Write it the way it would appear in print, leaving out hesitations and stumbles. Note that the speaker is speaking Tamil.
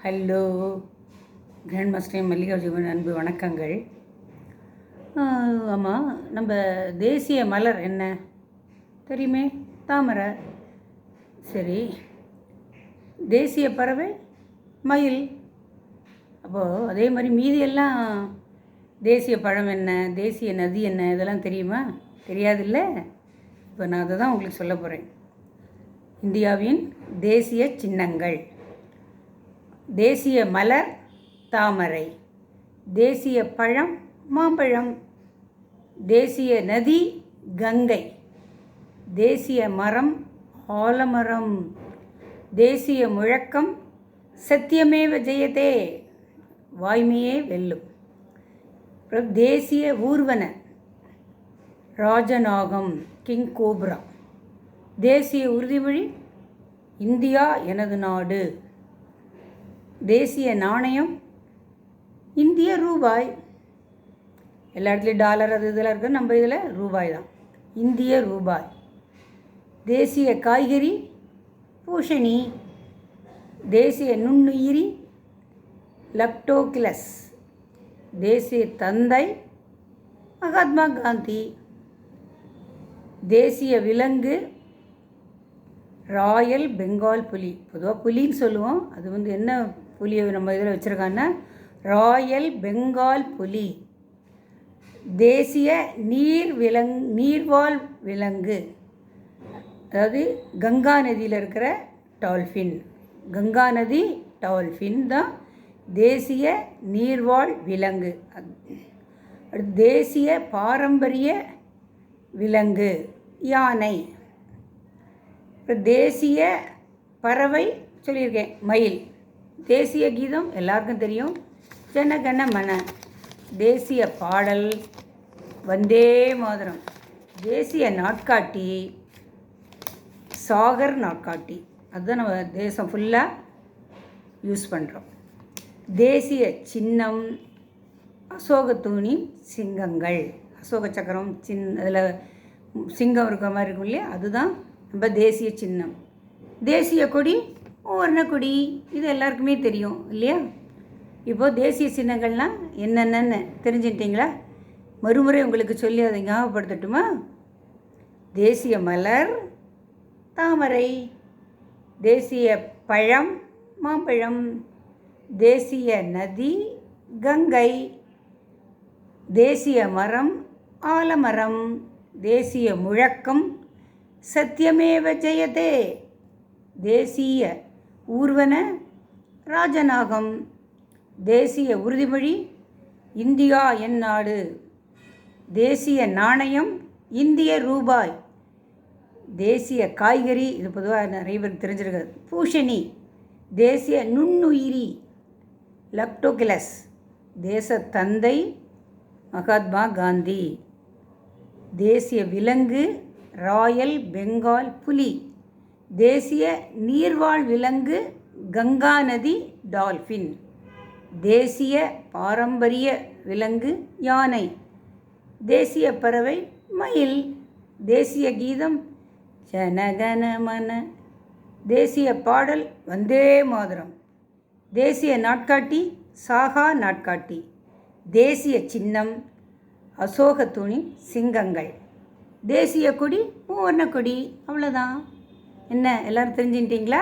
ஹலோ கிராண்ட் மாஸ்டர் மல்லிகார்ஜுன் அன்பு வணக்கங்கள். ஆமாம், நம்ம தேசிய மலர் என்ன தெரியுமே? தாமரை. சரி, தேசிய பறவை மயில். அப்போது அதே மாதிரி மீதியெல்லாம் தேசிய பழம் என்ன, தேசிய நதி என்ன, இதெல்லாம் தெரியுமா? தெரியாதில்ல. இப்போ நான் அதை தான் உங்களுக்கு சொல்ல போகிறேன். இந்தியாவின் தேசிய சின்னங்கள்: தேசிய மலர் தாமரை, தேசிய பழம் மாம்பழம், தேசிய நதி கங்கை, தேசிய மரம் ஆலமரம், தேசிய முழக்கம் சத்தியமேவ ஜெயதே, வாய்மையே வெல்லும். தேசிய ஊர்வன ராஜநாகம் கிங் கோப்ரா, தேசிய உறுதிமொழி இந்தியா எனது நாடு, தேசிய நாணயம் இந்திய ரூபாய். எல்லா இடத்துலையும் டாலர் அது இதெல்லாம் இருக்குது, நம்ம இதில் ரூபாய் தான், இந்திய ரூபாய். தேசிய காய்கறி பூசணி, தேசிய நுண்ணுயிரி லக்டோகிலஸ், தேசிய தந்தை மகாத்மா காந்தி, தேசிய விலங்கு ராயல் பெங்கால் புலி. பொதுவாக புலின்னு சொல்லுவோம், அது என்ன புலியை நம்ம இதில் வச்சுருக்காங்கன்னா ராயல் பெங்கால் புலி. தேசிய நீர்வாழ் விலங்கு, அதாவது கங்கா நதியில் இருக்கிற டால்ஃபின். கங்கா நதி டால்ஃபின் தான் தேசிய நீர்வாழ் விலங்கு. தேசிய பாரம்பரிய விலங்கு யானை. தேசிய பறவை சொல்லியிருக்கேன், மயில். தேசிய கீதம் எல்லாருக்கும் தெரியும், ஜனகண மன. தேசிய பாடல் வந்தே மாதரம். தேசிய நாட்காட்டி சாகர் நாட்காட்டி, அதுதான் நம்ம தேசம் ஃபுல்லாக யூஸ் பண்ணுறோம். தேசிய சின்னம் அசோகத்தூணி சிங்கங்கள். அசோக சக்கரம் அதில் சிங்கம் இருக்கிற மாதிரி இருக்கும் இல்லையா, அதுதான் நம்ம தேசிய சின்னம். தேசிய கொடி வர்ணக்கொடி, இது எல்லாருக்குமே தெரியும் இல்லையா? இப்போது தேசிய சின்னங்கள்லாம் என்னென்னு தெரிஞ்சுக்கிட்டீங்களா? மறுமுறை உங்களுக்கு சொல்லி அதை ஞாபகப்படுத்தட்டுமா? தேசிய மலர் தாமரை, தேசிய பழம் மாம்பழம், தேசிய நதி கங்கை, தேசிய மரம் ஆலமரம், தேசிய முழக்கம் சத்தியமேவ ஜெயதே, தேசிய ஊர்வன ராஜநாகம், தேசிய உறுதிமொழி இந்தியா என் நாடு, தேசிய நாணயம் இந்திய ரூபாய், தேசிய காய்கறி, இது பொதுவாக நிறைய பேருக்கு தெரிஞ்சிருக்காது, பூசணி, தேசிய நுண்ணுயிரி லக்டோகிலஸ், தேச தந்தை மகாத்மா காந்தி, தேசிய விலங்கு ராயல் பெங்கால் புலி, தேசிய நீர்வாழ் விலங்கு கங்கா நதி டால்ஃபின், தேசிய பாரம்பரிய விலங்கு யானை, தேசிய பறவை மயில், தேசிய கீதம் ஜனகண மன, தேசிய பாடல் வந்தே மாதரம், தேசிய நாட்காட்டி சாகா நாட்காட்டி, தேசிய சின்னம் அசோகத்தூணி சிங்கங்கள், தேசிய கொடி வர்ணக்கொடி. அவ்வளோதான். என்ன, எல்லோரும் தெரிஞ்சுக்கிட்டீங்களா?